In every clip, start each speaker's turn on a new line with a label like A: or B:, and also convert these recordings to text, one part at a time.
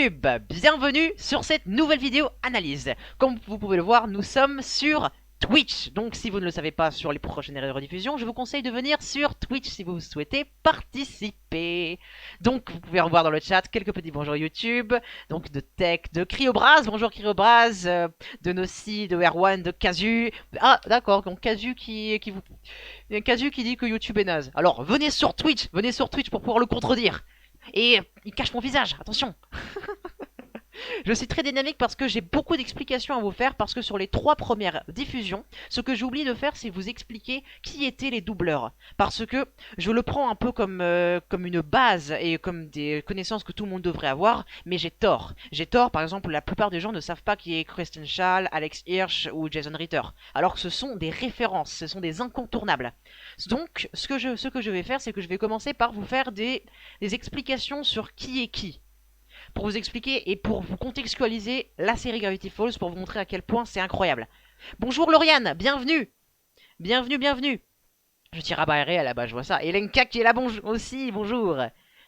A: YouTube, bienvenue sur cette nouvelle vidéo analyse. Comme vous pouvez le voir, nous sommes sur Twitch. Donc si vous ne le savez pas sur les prochaines rediffusions, je vous conseille de venir sur Twitch si vous souhaitez participer. Donc vous pouvez revoir dans le chat quelques petits bonjours YouTube, donc de Tech, de Cryobraz, bonjour Cryobraz, de Nossi, de Erwan, de Casu. Ah d'accord, donc Casu qui vous... Casu qui dit que YouTube est naze. Alors venez sur Twitch pour pouvoir le contredire. Et il cache mon visage, attention. Je suis très dynamique parce que j'ai beaucoup d'explications à vous faire, parce que sur les 3 premières diffusions, ce que j'oublie de faire, c'est vous expliquer qui étaient les doubleurs. Parce que je le prends un peu comme une base et comme des connaissances que tout le monde devrait avoir, mais j'ai tort. J'ai tort, par exemple, la plupart des gens ne savent pas qui est Kristen Schaal, Alex Hirsch ou Jason Ritter. Alors que ce sont des références, ce sont des incontournables. Donc, ce que je vais faire, c'est que je vais commencer par vous faire des explications sur qui est qui, pour vous expliquer et pour vous contextualiser la série Gravity Falls, pour vous montrer à quel point c'est incroyable. Bonjour Lauriane, bienvenue. Bienvenue. Je tire à barrer là-bas, je vois ça. Et Lenka qui est là aussi, bonjour.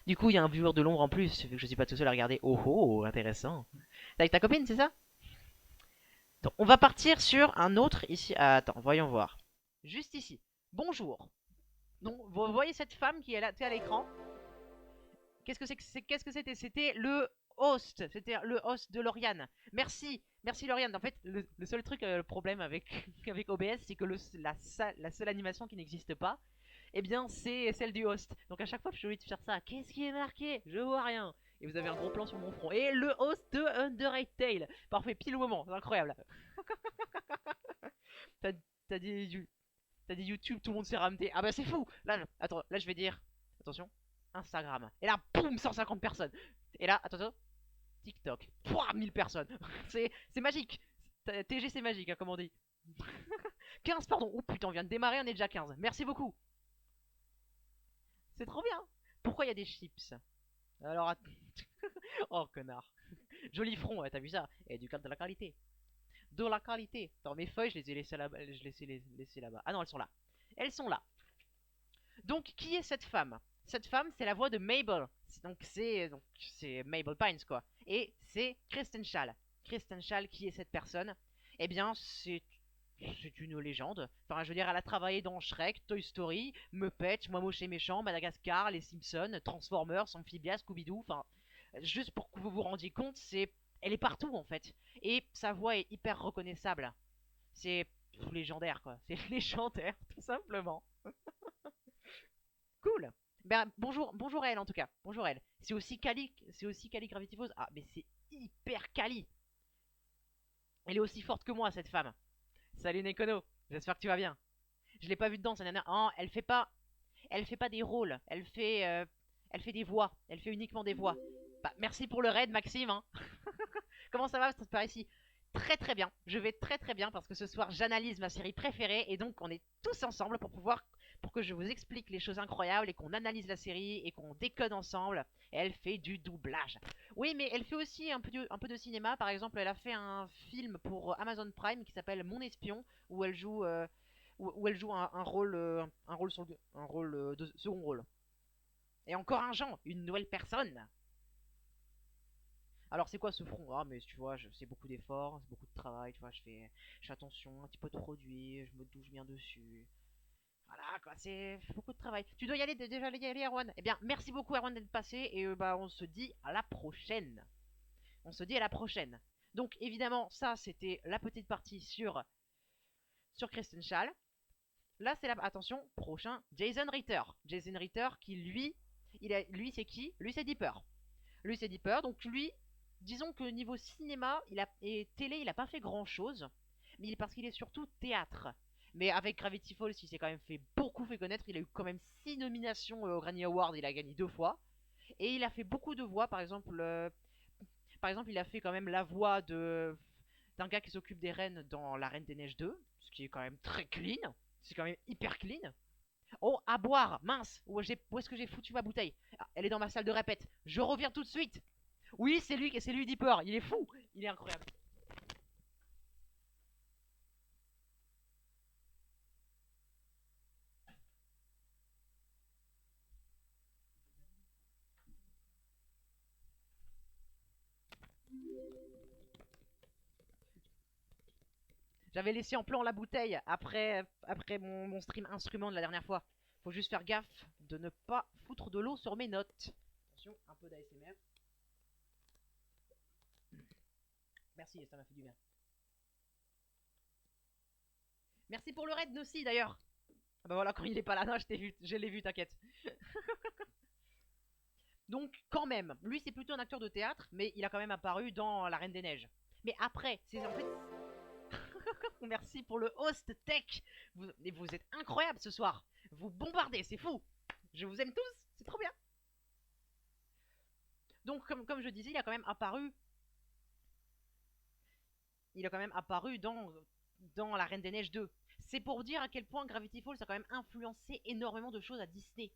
A: Du coup, il y a un viewer de l'ombre en plus, vu que je suis pas tout seul à regarder. Oh oh, intéressant. T'es avec ta copine, c'est ça? Donc, on va partir sur un autre ici. Ah, attends, voyons voir. Juste ici. Bonjour. Donc, vous voyez cette femme qui est là, à l'écran? Qu'est-ce que c'était? C'était le host. C'était le host de Lauriane. Merci Lauriane. En fait, le seul truc, le problème avec, avec OBS, c'est que la seule animation qui n'existe pas, eh bien, c'est celle du host. Donc à chaque fois que je suis obligé de faire ça, qu'est-ce qui est marqué? Je vois rien. Et vous avez un gros plan sur mon front. Et le host de Underrated Tale. Parfait, pile au moment. C'est incroyable. T'as t'as dit, t'as dit YouTube, tout le monde s'est ramté. Ah bah c'est fou. Là, attends, là je vais dire. Attention. Instagram. Et là, boum, 150 personnes. Et là, attends, TikTok. Pouah, 1000 personnes. C'est magique. TG, c'est magique, hein, comme on dit. 15, pardon. Oh putain, on vient de démarrer, on est déjà 15. Merci beaucoup. C'est trop bien. Pourquoi il y a des chips? Alors, oh, connard. Joli front, ouais, t'as vu ça? Et du cadre de la qualité. De la qualité. Attends, mes feuilles, je les ai laissées là-bas. Je les ai laissées là-bas. Ah non, elles sont là. Elles sont là. Donc, qui est cette femme? Cette femme, c'est la voix de Mabel. Donc c'est Mabel Pines, quoi. Et c'est Kristen Schaal. Kristen Schaal, qui est cette personne? Eh bien, c'est une légende. Enfin, je veux dire, elle a travaillé dans Shrek, Toy Story, Muppets, Moi Moche et Méchant, Madagascar, Les Simpsons, Transformers, Amphibia, Scooby-Doo. Enfin, juste pour que vous vous rendiez compte, elle est partout en fait. Et sa voix est hyper reconnaissable. C'est légendaire, quoi. C'est légendaire, tout simplement. Cool. Ben, bonjour à elle en tout cas. Bonjour à elle. C'est aussi Kali Gravity Falls. Ah, mais c'est hyper Kali. Elle est aussi forte que moi, cette femme. Salut Nekono. J'espère que tu vas bien. Je l'ai pas vue dedans, cette nana. Oh, elle fait pas des rôles. Elle fait des voix. Elle fait uniquement des voix. Bah, merci pour le raid, Maxime, hein. Comment ça va par ici? Très très bien. Je vais très très bien parce que ce soir j'analyse ma série préférée et donc on est tous ensemble pour que je vous explique les choses incroyables et qu'on analyse la série et qu'on décode ensemble. Et elle fait du doublage. Oui, mais elle fait aussi un peu de cinéma. Par exemple, elle a fait un film pour Amazon Prime qui s'appelle Mon Espion, où elle joue où elle joue un rôle un rôle de second rôle. Et encore un genre, une nouvelle personne. Alors c'est quoi ce front? Ah mais tu vois, c'est beaucoup d'efforts, c'est beaucoup de travail, tu vois, je fais attention, un petit peu de produit, je me douche bien dessus. Voilà quoi, c'est beaucoup de travail. Tu dois y aller, déjà y aller Erwan. Eh bien merci beaucoup Erwan d'être passé et bah on se dit à la prochaine. On se dit à la prochaine. Donc évidemment ça c'était la petite partie sur Kristen Schaal. Là c'est la attention, prochain Jason Ritter. Jason Ritter qui lui c'est qui? Lui c'est Deeper. Lui c'est Deeper, donc lui disons que niveau cinéma et télé, il a pas fait grand chose, mais parce qu'il est surtout théâtre. Mais avec Gravity Falls, il s'est quand même fait beaucoup fait connaître. Il a eu quand même 6 nominations au Grammy Award, il a gagné 2 fois. Et il a fait beaucoup de voix, par exemple, il a fait quand même la voix d'un gars qui s'occupe des rennes dans La Reine des Neiges 2, ce qui est quand même très clean. C'est quand même hyper clean. Oh, à boire, mince, où est-ce que j'ai foutu ma bouteille? Ah, elle est dans ma salle de répète. Je reviens tout de suite. Oui, c'est lui Deeper. Il est fou. Il est incroyable. J'avais laissé en plan la bouteille après mon stream instrument de la dernière fois. Faut juste faire gaffe de ne pas foutre de l'eau sur mes notes. Attention, un peu d'ASMR. Merci, ça m'a fait du bien. Merci pour le raid aussi d'ailleurs. Ah bah voilà, quand il est pas là, non, je l'ai vu, t'inquiète. Donc quand même, lui c'est plutôt un acteur de théâtre, mais il a quand même apparu dans La Reine des Neiges. Mais après, c'est en fait... Merci pour le host tech. Vous êtes incroyable ce soir. Vous bombardez, c'est fou. Je vous aime tous, c'est trop bien. Donc comme je disais, il a quand même apparu. Il a quand même apparu dans La Reine des Neiges 2. C'est pour dire à quel point Gravity Falls a quand même influencé énormément de choses à Disney.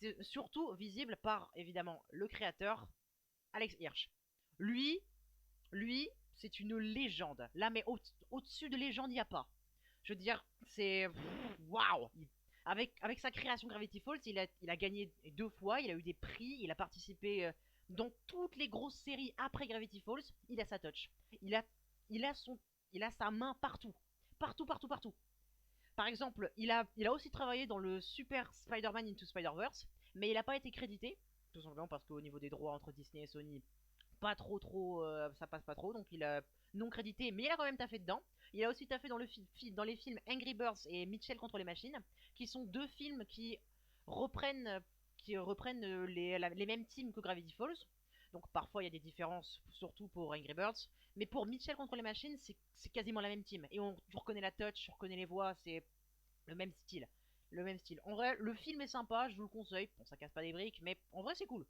A: C'est surtout visible par évidemment le créateur Alex Hirsch. Lui, c'est une légende. Là, mais au-dessus de légende, il n'y a pas. Je veux dire, c'est waouh. Avec sa création Gravity Falls, il a gagné 2 fois, il a eu des prix, il a participé dans toutes les grosses séries après Gravity Falls. Il a sa touch. Il a, il a son, il a sa main partout, partout, partout, partout. Par exemple, il a aussi travaillé dans le Super Spider-Man Into Spider-Verse, mais il n'a pas été crédité, tout simplement parce qu'au niveau des droits entre Disney et Sony, pas trop, ça passe pas trop, donc il a non crédité, mais il a quand même taffé dedans. Il a aussi taffé dans les films Angry Birds et Mitchell contre les machines, qui sont 2 films qui reprennent les mêmes teams que Gravity Falls. Donc parfois il y a des différences, surtout pour Angry Birds, mais pour Mitchell contre les machines, c'est quasiment la même team. Et tu reconnais la touch, tu reconnais les voix, c'est le même style. Le même style. En vrai, le film est sympa, je vous le conseille. Bon, ça casse pas des briques, mais en vrai, c'est cool.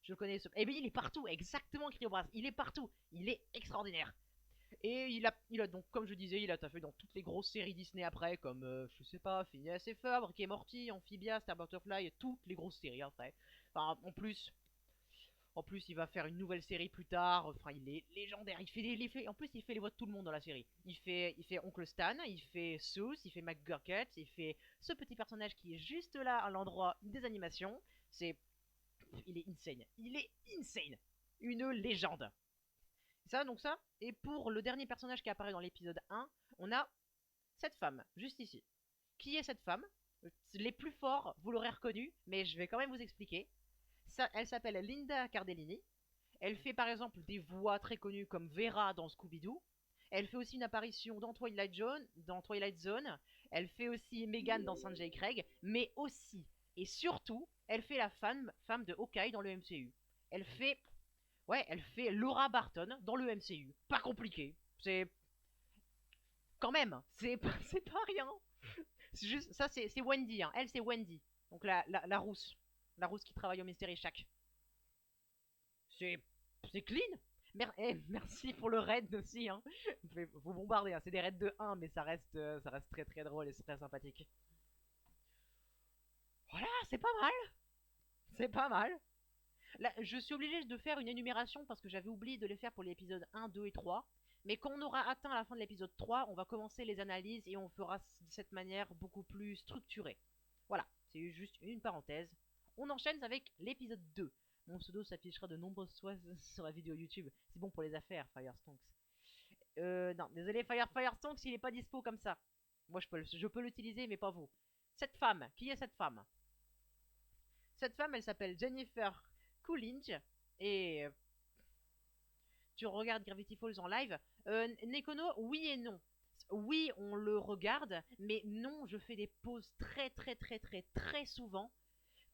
A: Je le connais. Eh bien, il est partout, exactement, Cryobras. Il est partout. Il est extraordinaire. Et il a donc, comme je disais, il a taffé dans toutes les grosses séries Disney après, comme, je sais pas, Phineas et Ferb, Rick et Morty, Amphibia, Star Butterfly, toutes les grosses séries après. Enfin, en plus, il va faire une nouvelle série plus tard. Enfin, il est légendaire. En plus, il fait les voix de tout le monde dans la série. Il fait Oncle Stan, il fait Seuss, il fait McGurkett, il fait ce petit personnage qui est juste là à l'endroit des animations. Il est insane. Il est insane. Une légende. Ça, donc ça. Et pour le dernier personnage qui apparaît dans l'épisode 1, on a cette femme, juste ici. Qui est cette femme? Les plus forts, vous l'aurez reconnue, mais je vais quand même vous expliquer. Ça, elle s'appelle Linda Cardellini. Elle fait par exemple des voix très connues comme Vera dans Scooby-Doo. Elle fait aussi une apparition dans Twilight Zone. Elle fait aussi Megan dans Sanjay Craig. Mais aussi, et surtout, elle fait la femme de Hawkeye dans le MCU. Elle fait, ouais, elle fait Laura Barton dans le MCU. Pas compliqué. C'est quand même, c'est pas rien. C'est juste, ça c'est Wendy. Hein. Elle c'est Wendy. Donc la rousse, la rousse qui travaille au Mystery Shack. C'est c'est clean. Merci pour le raid aussi. Hein. Vous bombardez, hein. C'est des raids de 1, mais ça reste très très drôle et c'est très sympathique. Voilà, c'est pas mal. C'est pas mal. Là, je suis obligé de faire une énumération parce que j'avais oublié de les faire pour l'épisode 1, 2 et 3. Mais quand on aura atteint la fin de l'épisode 3, on va commencer les analyses et on fera de cette manière beaucoup plus structurée. Voilà, c'est juste une parenthèse. On enchaîne avec l'épisode 2. Mon pseudo s'affichera de nombreuses fois sur la vidéo YouTube. C'est bon pour les affaires, Firestonks. Non, désolé, Firestonks, il est pas dispo comme ça. Moi, je peux l'utiliser, mais pas vous. Cette femme, qui est cette femme? Cette femme, elle s'appelle Jennifer Coolidge. Et tu regardes Gravity Falls en live. Nekono, oui et non. Oui, on le regarde, mais non, je fais des pauses très très très très très souvent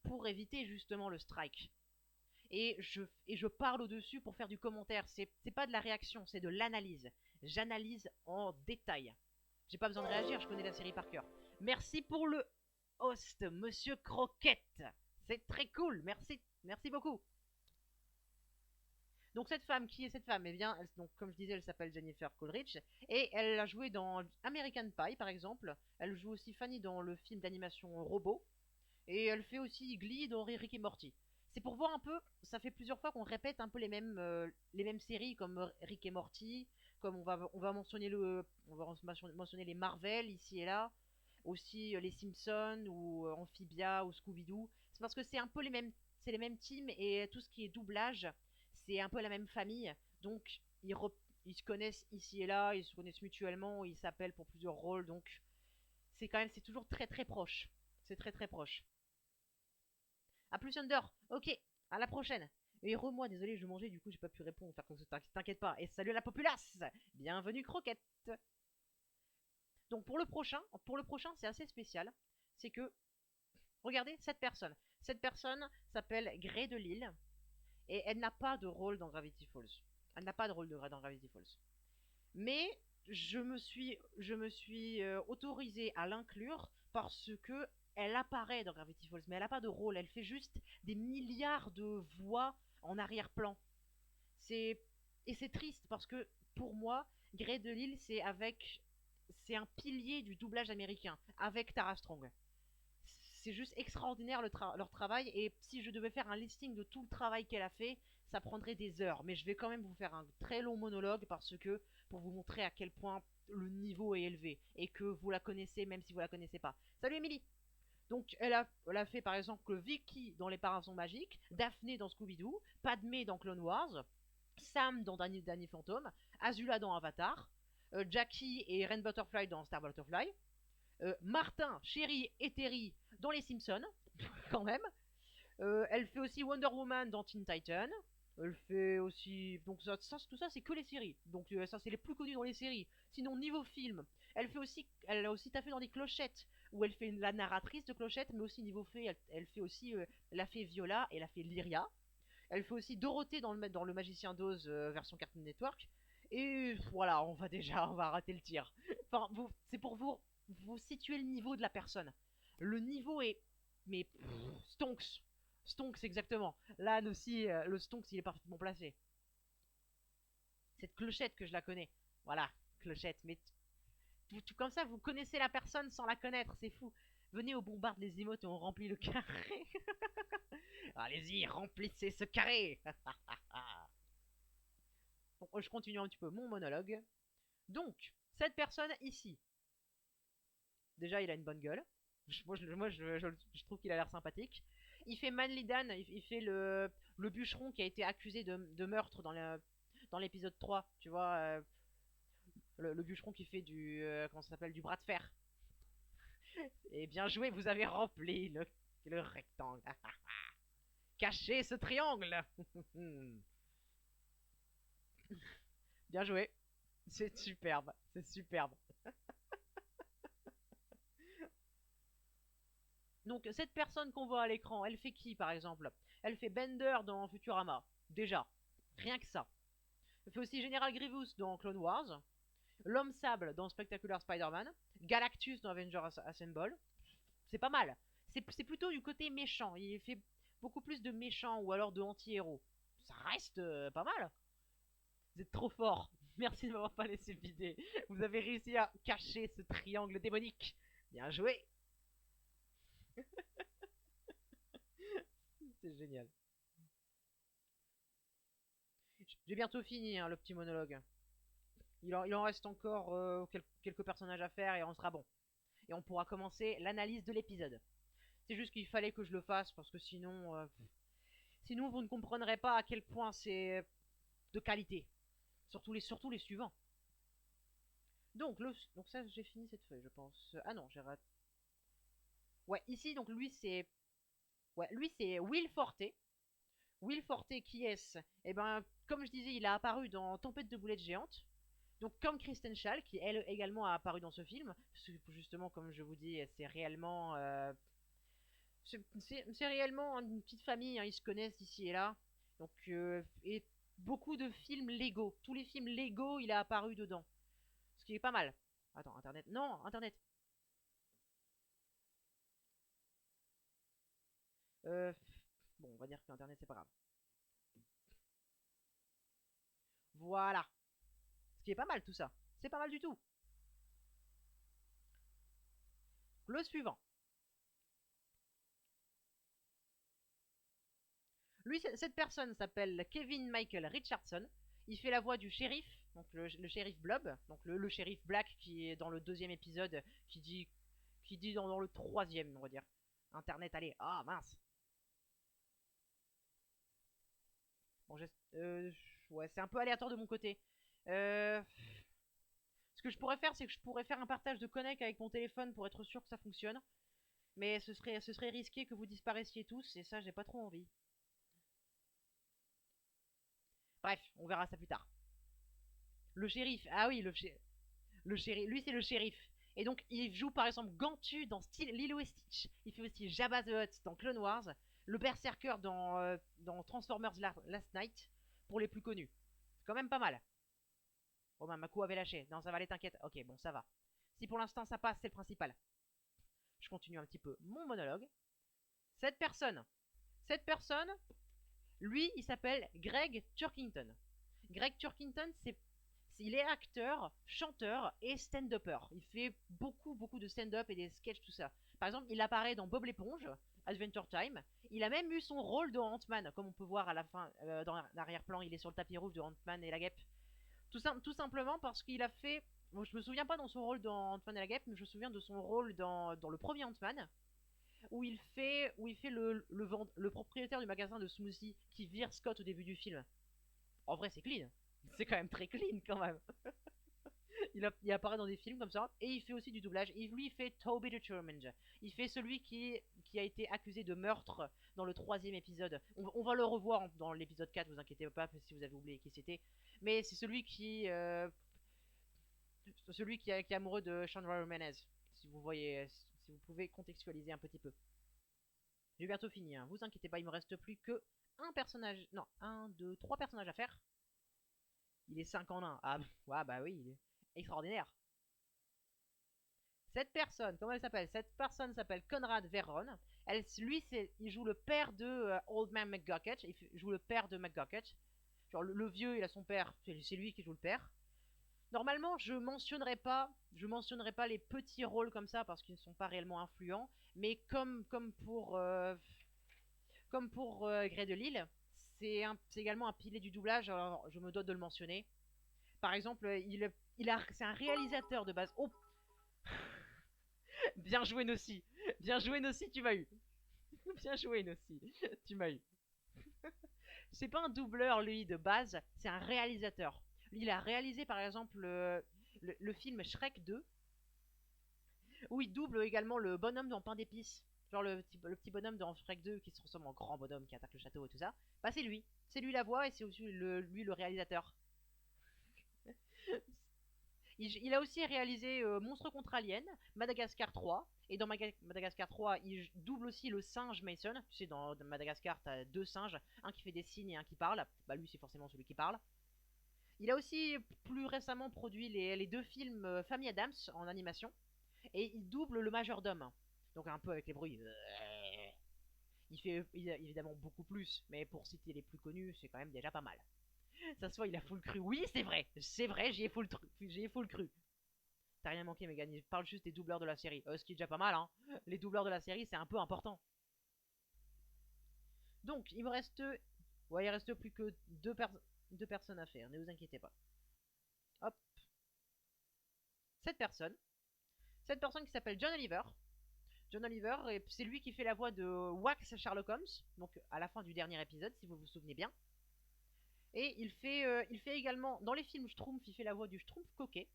A: pour éviter justement le strike. Et je parle au-dessus pour faire du commentaire. C'est pas de la réaction, c'est de l'analyse. J'analyse en détail. J'ai pas besoin de réagir, je connais la série par cœur. Merci pour le host, Monsieur Croquette. C'est très cool, merci, merci beaucoup. Donc cette femme, qui est cette femme? Eh bien, donc, comme je disais, elle s'appelle Jennifer Coolidge et elle a joué dans American Pie par exemple. Elle joue aussi Fanny dans le film d'animation Robot et elle fait aussi Glee dans Rick et Morty. C'est pour voir un peu, ça fait plusieurs fois qu'on répète un peu les mêmes séries comme Rick et Morty, comme on va mentionner les Marvel ici et là, aussi les Simpsons ou Amphibia ou Scooby-Doo. C'est parce que c'est les mêmes teams et tout ce qui est doublage, c'est un peu la même famille. Donc ils se connaissent ici et là, ils se connaissent mutuellement, ils s'appellent pour plusieurs rôles, donc c'est quand même, c'est toujours très très proche. C'est très très proche. A plus Under, ok, à la prochaine. Et re-moi, désolé, je mangeais, du coup j'ai pas pu répondre, faire comme ça, t'inquiète pas. Et salut la populace. Bienvenue Croquette. Donc pour le prochain c'est assez spécial. C'est que, regardez cette personne. Cette personne s'appelle Grey de Lille. Et elle n'a pas de rôle dans Gravity Falls. Elle n'a pas de rôle dans Gravity Falls. Mais je me suis autorisé à l'inclure parce que elle apparaît dans Gravity Falls, mais elle n'a pas de rôle. Elle fait juste des milliards de voix en arrière-plan. C'est et c'est triste parce que pour moi, Grey de Lille, c'est un pilier du doublage américain avec Tara Strong. C'est juste extraordinaire leur travail, et si je devais faire un listing de tout le travail qu'elle a fait, ça prendrait des heures, mais je vais quand même vous faire un très long monologue parce que pour vous montrer à quel point le niveau est élevé et que vous la connaissez même si vous la connaissez pas. Salut Emily. Donc elle a fait par exemple Vicky dans Les Parasons Magiques, Daphné dans Scooby-Doo, Padmé dans Clone Wars, Sam dans Danny Phantom, Azula dans Avatar, Jackie et Rain Butterfly dans Star Butterfly, Martin, Chéri et Terry dans Les Simpsons, quand même. Elle fait aussi Wonder Woman dans Teen Titan. Elle fait aussi. Donc, tout ça, c'est que les séries. Donc, ça, c'est les plus connus dans les séries. Sinon, niveau film, elle a aussi taffé dans des Clochettes, où elle fait la narratrice de Clochettes, mais aussi niveau fait, elle fait aussi. Elle a fait Viola et elle a fait Lyria. Elle fait aussi Dorothée dans le Magicien d'Oz version Cartoon Network. Et voilà, on va rater le tir. Enfin, c'est pour vous situer le niveau de la personne. Le niveau est, mais stonks, stonks exactement. Là aussi, le stonks il est parfaitement placé. Cette Clochette que je la connais, voilà, Clochette. Mais tout comme ça, vous connaissez la personne sans la connaître, c'est fou. Venez au bombarde les emotes et on remplit le carré. Allez-y, remplissez ce carré. Donc, je continue un petit peu mon monologue. Donc, cette personne ici, déjà, il a une bonne gueule. Je trouve qu'il a l'air sympathique. Il fait Manly Dan, il fait le bûcheron qui a été accusé de meurtre dans l'épisode 3. Tu vois, le bûcheron qui fait comment ça s'appelle, du bras de fer. Et bien joué, vous avez rempli le rectangle. Cachez ce triangle. Bien joué. C'est superbe, c'est superbe. Donc cette personne qu'on voit à l'écran, elle fait qui par exemple? Elle fait Bender dans Futurama. Déjà, rien que ça. Elle fait aussi General Grievous dans Clone Wars, l'Homme Sable dans Spectacular Spider-Man, Galactus dans Avengers Assemble. C'est pas mal. C'est plutôt du côté méchant. Il fait beaucoup plus de méchants ou alors de anti-héros. Ça reste pas mal. Vous êtes trop fort. Merci de m'avoir pas laissé vider. Vous avez réussi à cacher ce triangle démonique. Bien joué. C'est génial. J'ai bientôt fini hein, le petit monologue. Il en reste encore quelques personnages à faire et on sera bon. Et on pourra commencer l'analyse de l'épisode. C'est juste qu'il fallait que je le fasse parce que sinon vous ne comprendrez pas à quel point c'est de qualité. Surtout les suivants. Donc ça j'ai fini cette feuille je pense. Ah non j'ai raté. Ouais ici donc lui c'est Will Forte. Will Forte qui est-ce? Eh ben comme je disais il a apparu dans Tempête de boulettes géantes. Donc comme Kristen Schaal, qui elle également a apparu dans ce film, justement comme je vous dis, c'est réellement une petite famille, hein, ils se connaissent ici et là. Donc et beaucoup de films Lego, tous les films Lego, il a apparu dedans, ce qui est pas mal. Attends, Internet, non, Internet. Euh, bon, on va dire que Internet c'est pas grave. Voilà, ce qui est pas mal tout ça, c'est pas mal du tout. Le suivant. Lui, cette personne s'appelle Kevin Michael Richardson. Il fait la voix du shérif, donc le shérif Blob, donc le shérif Black qui est dans le deuxième épisode, qui dit dans le troisième, on va dire. Internet, allez, ah mince. Bon, ouais, c'est un peu aléatoire de mon côté. Euh, Ce que je pourrais faire, c'est que je pourrais faire un partage de connect avec mon téléphone pour être sûr que ça fonctionne. Mais ce serait risqué que vous disparaissiez tous, et ça, j'ai pas trop envie. Bref, on verra ça plus tard. Le shérif, ah oui, le shérif, lui c'est le shérif. Et donc il joue par exemple Gantu dans Lilo et Stitch. Il fait aussi Jabba the Hutt dans Clone Wars, le Berserker dans Transformers Last Night, pour les plus connus. C'est quand même pas mal. Oh ben, ma coup avait lâché. Non, ça va aller, t'inquiète. Ok, bon, ça va. Si pour l'instant ça passe, c'est le principal. Je continue un petit peu mon monologue. Cette personne, cette personne, lui, il s'appelle Greg Turkington. Greg Turkington, il est acteur, chanteur et stand-upper. Il fait beaucoup, beaucoup de stand-up et des sketchs, tout ça. Par exemple, il apparaît dans Bob l'éponge, Adventure Time. Il a même eu son rôle dans Ant-Man, comme on peut voir à la fin, dans l'arrière-plan, il est sur le tapis rouge de Ant-Man et la guêpe. Tout simplement parce qu'il a fait. Bon, je me souviens pas dans son rôle dans Ant-Man et la guêpe, mais je me souviens de son rôle dans le premier Ant-Man, où il fait le propriétaire du magasin de smoothie qui vire Scott au début du film. En vrai, c'est clean. C'est quand même très clean quand même. Il apparaît dans des films comme ça, et il fait aussi du doublage. Et lui, il fait Toby the Challenge. Il fait celui qui a été accusé de meurtre dans le troisième épisode. On va le revoir dans l'épisode 4, vous inquiétez pas si vous avez oublié qui c'était. Mais c'est celui qui est amoureux de Chandra Ramirez. Si vous voyez, si vous pouvez contextualiser un petit peu. J'ai bientôt fini, hein. Vous inquiétez pas, il me reste plus que un personnage. Non, un, deux, trois personnages à faire. Il est 5 en 1. Ah, ouais, bah oui, il est extraordinaire. Cette personne, comment elle s'appelle? Cette personne s'appelle Conrad Verron. Lui, il joue le père de Old Man McGucket. Il joue le père de McGucket. Genre, le vieux, il a son père. C'est lui qui joue le père. Normalement, je mentionnerai pas les petits rôles comme ça parce qu'ils ne sont pas réellement influents. Mais comme pour Grey de Lille, c'est également un pilier du doublage. Alors, je me dois de le mentionner. Par exemple, c'est un réalisateur de base. Oh, bien joué Nossi. Bien joué Nossi, tu m'as eu. Bien joué Nossi, tu m'as eu. C'est pas un doubleur lui de base, c'est un réalisateur. Il a réalisé par exemple le film Shrek 2, où il double également le bonhomme dans Pain d'épices. Genre le petit bonhomme dans Shrek 2 qui se transforme en grand bonhomme qui attaque le château et tout ça. Bah c'est lui. C'est lui la voix et c'est aussi lui le réalisateur. Il a aussi réalisé Monstre contre Alien, Madagascar 3. Et dans Madagascar 3, il double aussi le singe Mason. Tu sais, dans Madagascar, t'as deux singes, un qui fait des signes et un qui parle. Bah lui, c'est forcément celui qui parle. Il a aussi plus récemment produit les deux films Famille Adams en animation. Et il double le majordome. Donc un peu avec les bruits. Il fait évidemment beaucoup plus, mais pour citer les plus connus, c'est quand même déjà pas mal. Ça se voit, il a full cru. Oui, c'est vrai, j'y ai full cru. T'as rien manqué, Megan. Il parle juste des doubleurs de la série. Ce qui est déjà pas mal, hein. Les doubleurs de la série, c'est un peu important. Donc, il me reste. Ouais, il reste plus que deux personnes à faire. Ne vous inquiétez pas. Hop. Cette personne. Cette personne qui s'appelle John Oliver. John Oliver, c'est lui qui fait la voix de Wax Sherlock Holmes. Donc, à la fin du dernier épisode, si vous vous souvenez bien. Et il fait également. Dans les films Schtroumpf, il fait la voix du Schtroumpf coquet.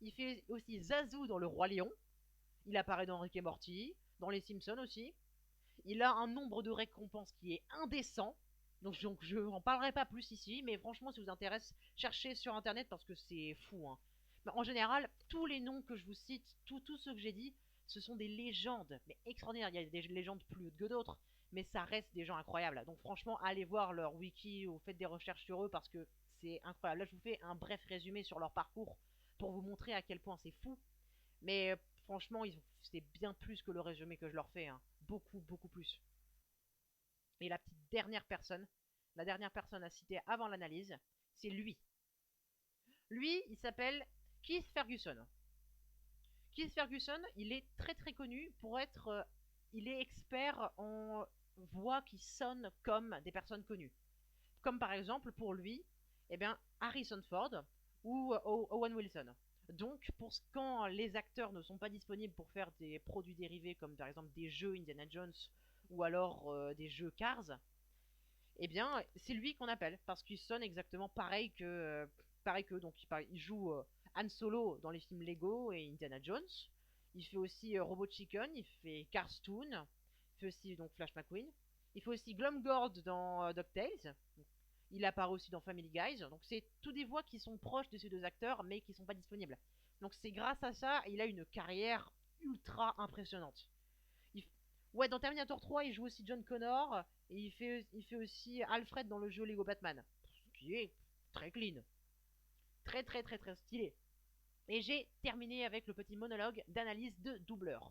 A: Il fait aussi Zazu dans Le Roi Lion. Il apparaît dans Rick et Morty. Dans Les Simpsons aussi. Il a un nombre de récompenses qui est indécent. Donc je n'en parlerai pas plus ici, mais franchement, si vous intéresse, cherchez sur internet parce que c'est fou, hein. Mais en général, tous les noms que je vous cite, tous ceux que j'ai dit, ce sont des légendes, mais extraordinaires. Il y a des légendes plus hautes que d'autres, mais ça reste des gens incroyables. Donc franchement, allez voir leur wiki ou faites des recherches sur eux parce que c'est incroyable. Là, je vous fais un bref résumé sur leur parcours pour vous montrer à quel point c'est fou. Mais franchement, c'est bien plus que le résumé que je leur fais, hein. Beaucoup, beaucoup plus. Et la dernière personne à citer avant l'analyse, c'est lui. Lui, il s'appelle Keith Ferguson. Keith Ferguson, il est très très connu pour être. Il est expert en voix qui sonnent comme des personnes connues. Comme par exemple, pour lui, eh bien, Harrison Ford ou Owen Wilson. Donc, quand les acteurs ne sont pas disponibles pour faire des produits dérivés comme par exemple des jeux Indiana Jones ou alors des jeux Cars, eh bien, c'est lui qu'on appelle parce qu'il sonne exactement pareil paraît que donc il joue Han Solo dans les films Lego et Indiana Jones. Il fait aussi Robot Chicken, il fait Cartoon, il fait aussi donc Flash McQueen. Il fait aussi Glumgord dans DuckTales. Il apparaît aussi dans Family Guys. Donc c'est tous des voix qui sont proches de ces deux acteurs, mais qui sont pas disponibles. Donc c'est grâce à ça, il a une carrière ultra impressionnante. Il... Ouais, dans Terminator 3, il joue aussi John Connor, et il fait aussi Alfred dans le jeu Lego Batman. Ce qui est très clean. Très très très très stylé. Et j'ai terminé avec le petit monologue d'analyse de doubleur.